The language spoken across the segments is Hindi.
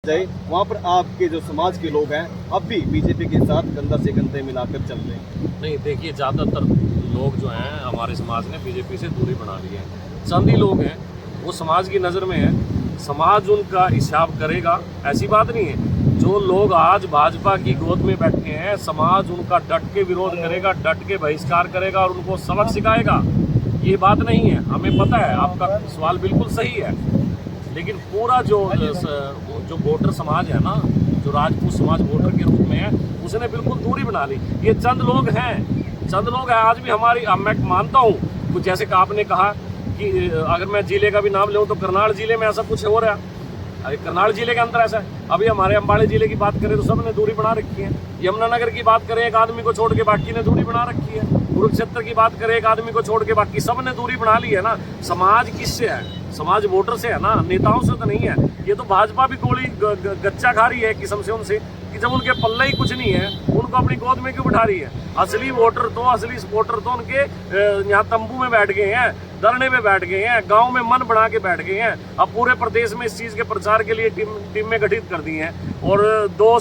वहाँ पर आपके जो समाज के लोग हैं अब भी बीजेपी के साथ कंधा से कंधे मिलाकर चल रहे हैं। नहीं, देखिए, ज़्यादातर लोग जो हैं हमारे समाज ने बीजेपी से दूरी बना ली है। चंद ही लोग हैं वो समाज की नज़र में है, समाज उनका हिसाब करेगा, ऐसी बात नहीं है। जो लोग आज भाजपा की गोद में बैठे हैं, समाज उनका डट के विरोध करेगा, डट के बहिष्कार करेगा और उनको सबक सिखाएगा। ये बात नहीं है, हमें पता है, आपका सवाल बिल्कुल सही है। लेकिन पूरा जो वोटर समाज है ना, जो राजपूत समाज वोटर के रूप में है, उसने बिल्कुल दूरी बना ली। ये चंद लोग हैं आज भी हमारी, मैं मानता हूँ कुछ, जैसे कि आपने कहा कि अगर मैं जिले का भी नाम लूँ तो करनाल जिले में ऐसा कुछ हो रहा है। करनाल जिले के अंदर ऐसा है। अभी हमारे अम्बाड़े जिले की बात करें तो सब ने दूरी बना रखी है। यमुनानगर की बात करें, एक आदमी को छोड़ के बाकी ने दूरी बना रखी है। कुरुक्षेत्र की बात करें, एक आदमी को छोड़ के बाकी सब ने दूरी बना ली है ना। समाज किससे है? समाज वोटर से है ना, नेताओं से तो नहीं है। ये तो भाजपा भी गोली गच्चा खा रही है किस्म से उनसे, कि जब उनके पल्ले ही कुछ नहीं है उनको अपनी गोद में क्यों बिठा रही है। असली सपोर्टर तो उनके यहाँ तंबू में बैठ गए हैं, धरने में बैठ गए हैं, गांव में मन बना के बैठ गए हैं। अब पूरे प्रदेश में इस चीज़ के प्रचार के लिए टीमें गठित कर दी हैं और 2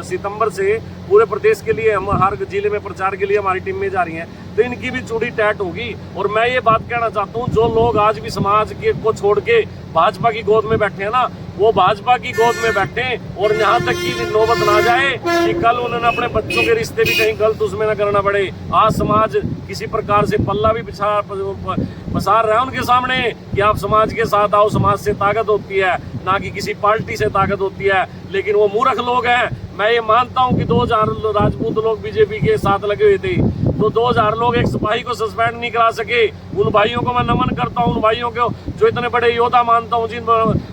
सितंबर से पूरे प्रदेश के लिए हम हर जिले में प्रचार के लिए हमारी टीमें जा रही हैं। तो इनकी भी चूड़ी टैट होगी। और मैं ये बात कहना चाहता हूँ, जो लोग आज भी समाज के को छोड़ के भाजपा की गोद में बैठे हैं ना, वो भाजपा की गोद में बैठे, और यहाँ तक की नौबत ना जाए कि कल उन्होंने अपने बच्चों के रिश्ते भी कहीं गलत उसमें न करना पड़े। आज समाज किसी प्रकार से पल्ला भी पसार रहा है उनके सामने कि आप समाज के साथ आओ, समाज से ताकत होती है, ना कि किसी पार्टी से ताकत होती है। लेकिन वो मूर्ख लोग हैं। मैं ये मानता हूँ कि 2000 राजपूत लोग बीजेपी के साथ लगे हुए थे, तो 2000 लोग एक सिपाही को सस्पेंड नहीं करा सके। उन भाइयों को मैं नमन करता हूँ, उन भाइयों को जो इतने बड़े योद्धा मानता हूँ, जिन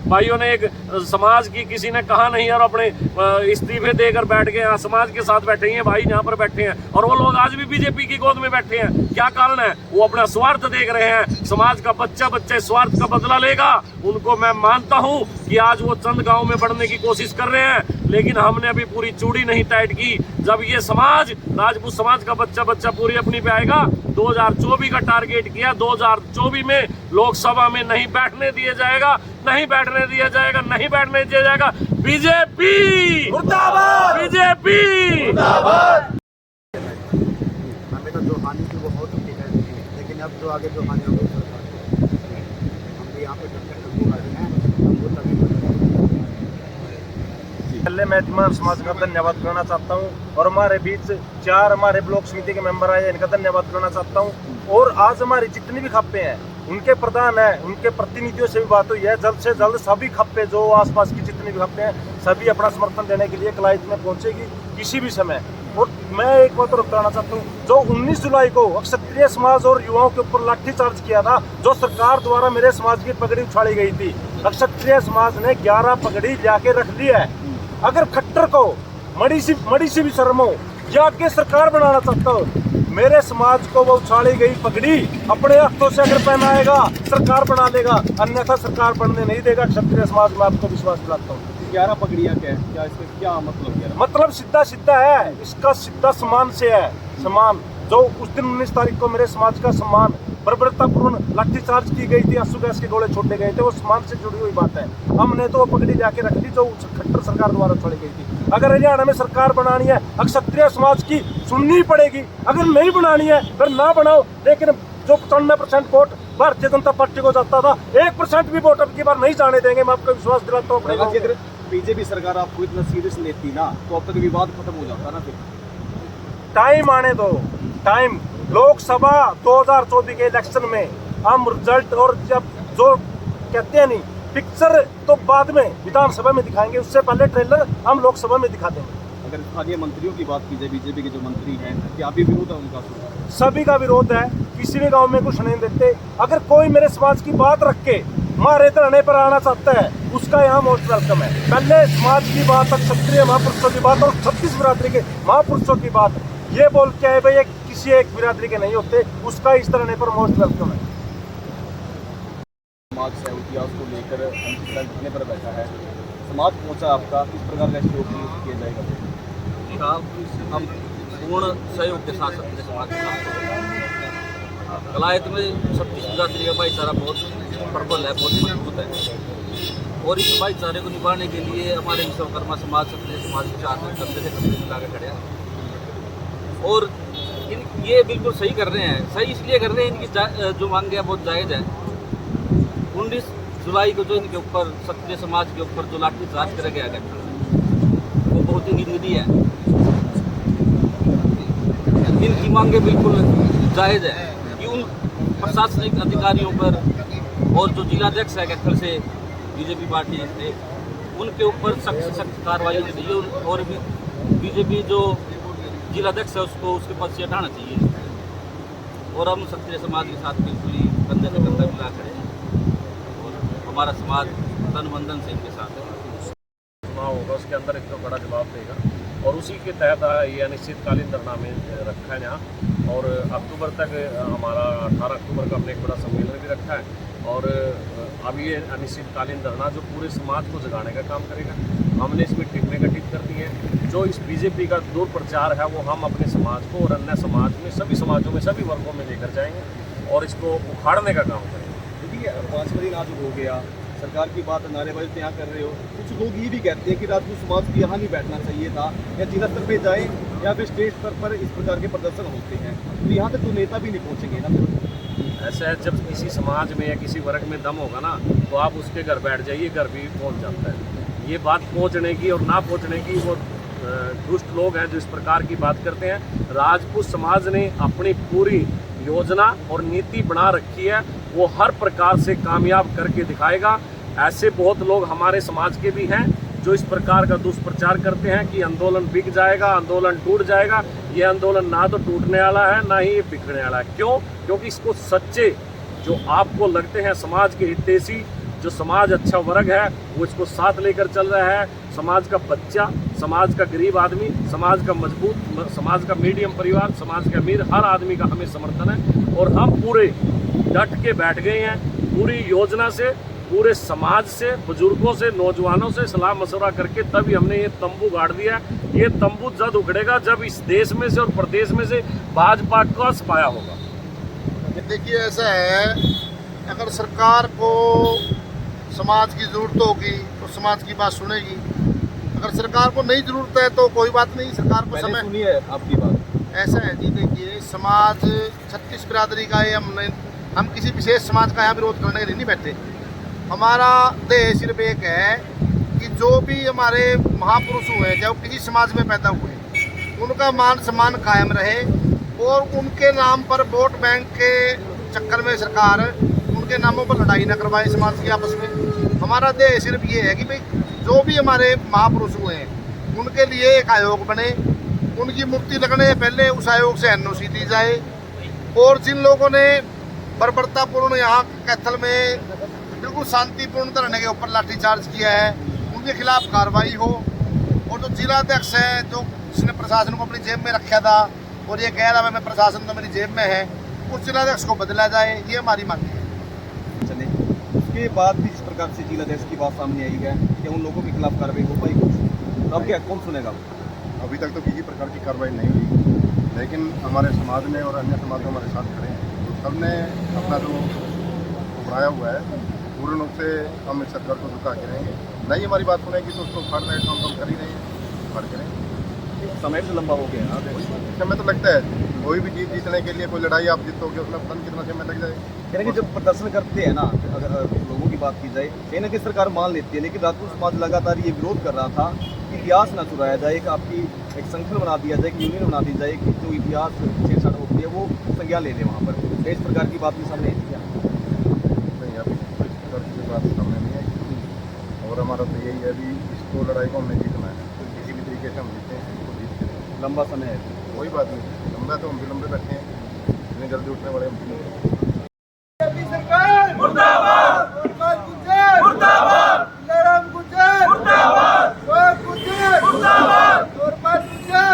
भाइयों ने एक समाज की किसी ने कहा नहीं और अपने इस्तीफे देकर बैठ गए, यहाँ समाज के साथ बैठे हैं भाई, यहाँ पर बैठे हैं। और वो लोग आज भी बीजेपी की गोद में बैठे हैं। क्या कारण है? वो अपना स्वार्थ देख रहे हैं। समाज का बच्चा स्वार्थ का बदला लेगा। उनको मैं मानता हूँ कि आज वो चंद गाँव में बढ़ने की कोशिश कर रहे हैं, लेकिन हमने अभी पूरी चूड़ी नहीं टाइट की। जब ये समाज, राजपूत समाज का बच्चा पूरी अपनी पे आएगा, 2024 का टारगेट किया, 2024 में लोकसभा में नहीं बैठने दिया जाएगा। बीजेपी मुर्दाबाद, बीजेपी मुर्दाबाद। हमें तो जो हानि थी वो हो चुकी है, लेकिन अब जो आगे जो हानि होगी हम भी यहाँ पे पहले मैं तमाम समाज का धन्यवाद करना चाहता हूँ, और हमारे बीच 4 हमारे ब्लॉक समिति के मेंबर आए, इनका धन्यवाद करना चाहता हूँ। और आज हमारी जितनी भी खप्पे हैं, उनके प्रधान है, उनके प्रतिनिधियों से भी बात हुई है, जल्द से जल्द सभी खप्पे जो आसपास की जितनी भी खप्पे हैं, सभी अपना समर्थन देने के लिए कलाइत में पहुंचेगी किसी भी समय। और मैं एक बात और बताना चाहता हूँ, जो 19 जुलाई को क्षत्रिय समाज और युवाओं के ऊपर लाठीचार्ज किया था, जो सरकार द्वारा मेरे समाज की पगड़ी उछाड़ी गई थी, क्षत्रिय समाज ने 11 पगड़ी जाके रख दी है। अगर खट्टर को मड़ी सी भी शर्म हो, या आगे सरकार बनाना चाहता हो, मेरे समाज को वो उछाड़ी गई पगड़ी अपने हाथों से अगर पहनाएगा, सरकार बना लेगा, अन्यथा सरकार बनने नहीं देगा। क्षत्रिय समाज में आपको विश्वास दिलाता हूँ। 11 पगड़ियाँ क्या है? क्या इसका क्या मतलब? मतलब सीधा है, इसका सीधा समान से है। समान जो उस दिन 19 तारीख को मेरे समाज का सम्मान बर्बरतापूर्ण लाठीचार्ज की गई थी, आंसू गैस के गोले छोड़े गए थे, वो समाज से जुड़ी हुई बात है। हमने तो वो पगड़ी जाके रख दी जो खट्टर सरकार द्वारा छोड़ी गई थी। अगर हरियाणा में सरकार बनानी है, क्षत्रिय समाज की सुननी पड़ेगी। अगर नहीं बनानी है फिर ना बनाओ, लेकिन जो 95% वोट भारतीय जनता पार्टी को जाता था, 1% भी वोट अब की बार नहीं जाने देंगे। मैं आपको विश्वास दिलाता हूँ। अगर बीजेपी सरकार आपको इतना सीरियस लेती ना, तो अब तक विवाद खत्म हो जाता ना। फिर टाइम आने दो, टाइम। लोकसभा 2024 के इलेक्शन में हम रिजल्ट, और जब जो कहते हैं नहीं, पिक्चर तो बाद में विधानसभा में दिखाएंगे, उससे पहले ट्रेलर हम लोकसभा में दिखा देंगे। अगर स्थानीय मंत्रियों की बात की जाए, बीजेपी के जो मंत्री हैं, क्या भी विरोध है उनका? सभी का विरोध है, किसी भी गांव में कुछ नहीं देते। अगर कोई मेरे समाज की बात रख के हमारे धरने पर आना चाहता है, उसका यहाँ मोस्ट वेलकम है। पहले समाज की बात, क्षत्रिय महापुरुषों की बात और 36 बिरादरी के महापुरुषों की बात ये बोल के है भाई, किसी एक बिरादरी के नहीं होते, उसका इस तरह पर मोस्ट वेलकम है। समाज से इतिहास को लेकर घटने पर बैठा है, समाज पहुंचा आपका, किस प्रकार का सहयोग किया जाएगा? हम पूर्ण सहयोग के साथ अपने समाज के साथ कलायत में 36 बिरादरी का भाईचारा बहुत प्रबल है, बहुत मजबूत है। और इस भाईचारे को निभाने के लिए हमारे विश्वकर्मा समाज, क्षत्रिय समाज के साथ कंधे से कंधे मिला के खड़े हैं। और ये बिल्कुल सही कर रहे हैं। सही इसलिए कर रहे हैं, इनकी जो मांगे है बहुत जायज़ है। 19 जुलाई को जो इनके ऊपर, क्षत्रिय समाज के ऊपर जो लाठीचार्ज करा गया है वो बहुत ही निंदनीय है। इनकी मांगे बिल्कुल जायज़ है कि उन प्रशासनिक अधिकारियों पर और जो जिलाध्यक्ष है कैथल से बीजेपी पार्टी से, उनके ऊपर सख्त से सख्त कार्रवाई होनी चाहिए। और भी बीजेपी जो जिलाध्यक्ष है उसको उसके पद से हटाना चाहिए। और हम क्षत्रिय समाज के साथ बिल्कुल ही कंधे से कंधा मिला खड़े हैं और हमारा समाज तन मन धन से इनके साथ है। चुनाव होगा उसके अंदर एक तो बड़ा जवाब देगा और उसी के तहत ये अनिश्चितकालीन धरना में रखा है यहाँ। और अक्टूबर तक हमारा 18 अक्टूबर का हमने एक बड़ा सम्मेलन भी रखा है। और अब ये अनिश्चितकालीन धरना जो पूरे समाज को जगाने का काम करेगा। हमने इसमें टीमें गठित कर दी हैं। जो इस बीजेपी का दुर्प्रचार है वो हम अपने समाज को और अन्य समाज में, सभी समाजों में, सभी वर्गों में लेकर जाएंगे और इसको उखाड़ने का काम करेंगे। ठीक है, 5वां दिन आज हो गया, सरकार की बात नारेबाजी तो यहाँ कर रहे हो। कुछ लोग ये भी कहते हैं कि राजपूत समाज को यहाँ नहीं बैठना चाहिए था, या जिला स्तर पे जाए या फिर स्टेट स्तर पर इस प्रकार के प्रदर्शन होते हैं, तो यहाँ तक तो नेता भी नहीं पहुँचेंगे ना। ऐसा है, जब किसी समाज में या किसी वर्ग में दम होगा ना तो आप उसके घर बैठ जाइए, घर भी पहुँच जाता है। ये बात पहुँचने की और ना पहुँचने की वो दुष्ट लोग हैं जो इस प्रकार की बात करते हैं। राजपूत समाज ने अपनी पूरी योजना और नीति बना रखी है, वो हर प्रकार से कामयाब करके दिखाएगा। ऐसे बहुत लोग हमारे समाज के भी हैं जो इस प्रकार का दुष्प्रचार करते हैं कि आंदोलन बिक जाएगा, आंदोलन टूट जाएगा। ये आंदोलन ना तो टूटने वाला है ना ही ये बिकने वाला है। क्यों? क्योंकि इसको सच्चे जो आपको लगते हैं समाज के हितैषी, जो समाज अच्छा वर्ग है, वो इसको साथ लेकर चल रहा है। समाज का बच्चा, समाज का गरीब आदमी, समाज का मजबूत, समाज का मीडियम परिवार, समाज का अमीर, हर आदमी का हमें समर्थन है। और हम पूरे डट के बैठ गए हैं, पूरी योजना से, पूरे समाज से, बुजुर्गों से, नौजवानों से सलाह मशवरा करके तभी हमने ये तंबू गाड़ दिया। ये तंबू जब उखड़ेगा जब इस देश में से और प्रदेश में से भाजपा का सफाया होगा। देखिए, ऐसा है, अगर सरकार को समाज की ज़रूरत होगी तो समाज की बात सुनेगी। अगर सरकार को नहीं ज़रूरत है तो कोई बात नहीं, सरकार को समय सुनिए आपकी बात। ऐसा है जी, देखिए, समाज 36 बिरादरी का है। हम किसी विशेष समाज का यहाँ विरोध करने के लिए नहीं बैठे। हमारा ध्येय सिर्फ एक है कि जो भी हमारे महापुरुष हुए, चाहे वो किसी समाज में पैदा हुए, उनका मान सम्मान कायम रहे और उनके नाम पर वोट बैंक के चक्कर में सरकार उनके नामों पर लड़ाई न करवाए समाज की आपस में। हमारा ध्येय सिर्फ ये है कि भाई जो भी हमारे महापुरुष हुए हैं उनके लिए एक आयोग बने, उनकी मूर्ति लगने से पहले उस आयोग से NOC दी जाए और जिन लोगों ने बर्बरतापूर्ण यहाँ कैथल में बिल्कुल शांतिपूर्ण धरने के ऊपर लाठीचार्ज किया है उनके खिलाफ कार्रवाई हो। और जो जिलाध्यक्ष है जो जिसने प्रशासन को अपनी जेब में रखा था और ये कह रहा है मैं प्रशासन तो मेरी जेब में है, उस जिलाध्यक्ष को बदला जाए, ये हमारी मांग है। चले, उसके बाद भी इस प्रकार से जिलाध्यक्ष की बात सामने आई है कि उन लोगों के खिलाफ कार्रवाई हो पाई कुछ, तो अब क्या कौन सुनेगा? अभी तक तो किसी प्रकार की कार्रवाई नहीं हुई, लेकिन हमारे समाज में और अन्य समाज हमारे साथ खड़े हैं, तो सबने अपना जो उठाया हुआ है पूर्ण रूप से हम इस सरकार को झुका के रहेंगे। नहीं हमारी बात सुनेगी तो उसको फाड़ने का काम कर ही रहे हैं, फाड़ के रहेंगे। समय तो लंबा हो गया, समय तो लगता है, कोई भी चीज़ जीतने के लिए कोई लड़ाई आप जीतोगे उसमें पता नहीं कितना समय लग जाएगा। यानी कि जब प्रदर्शन करते हैं ना, अगर लोगों की बात की जाए, कहीं ना कहीं सरकार मान लेती है, लेकिन राजपूत समाज लगातार ये विरोध कर रहा था कि इतिहास ना चुराया जाए, कि आपकी एक संगठन बना दिया जाए, कि यूनियन बना दी जाए, कि जो इतिहास छेड़छाड़ होती है वो संज्ञान ले लें वहाँ पर। इस प्रकार की बात भी सामने आई थी। नहीं, अभी इस प्रकार की बात सामने नहीं आई और हमारा तो यही है, अभी इसको लड़ाई को हमने जीतना है, तो किसी भी तरीके से हम जीते हैं, इसको जीतते हैं। लंबा समय है, कोई बात नहीं, लंबा तो हम भी लंबे बैठे हैं, इतनी जल्दी उठने वाले हम भी नहीं। सरकार मुर्दाबाद, मुर्दाबाद, लड़म गुजर मुर्दाबाद, गुजर मुर्दाबाद,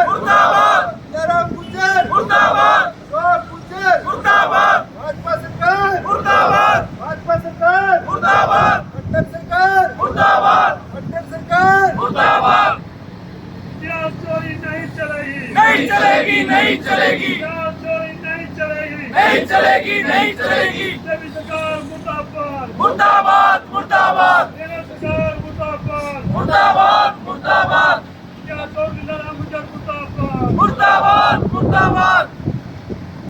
मुर्दाबाद, लड़म गुजर मुर्दाबाद, गुजर मुर्दाबाद, भाजपा सरकार मुर्दाबाद, भाजपा सरकार मुर्दाबाद, अटल सरकार मुर्दाबाद, अटल सरकार मुर्दाबाद। चोरी नहीं चलेगी, नहीं चलेगी, नहीं चलेगी, चोरी नहीं चलेगी, नहीं चलेगी, नहीं चलेगी। सरकार मुर्दाबाद, मुर्दाबाद, मुर्दाबाद, सरकार मुर्दाबाद मुर्दाबाद क्या चौकीदार मुर्दाबाद मुर्दाबाद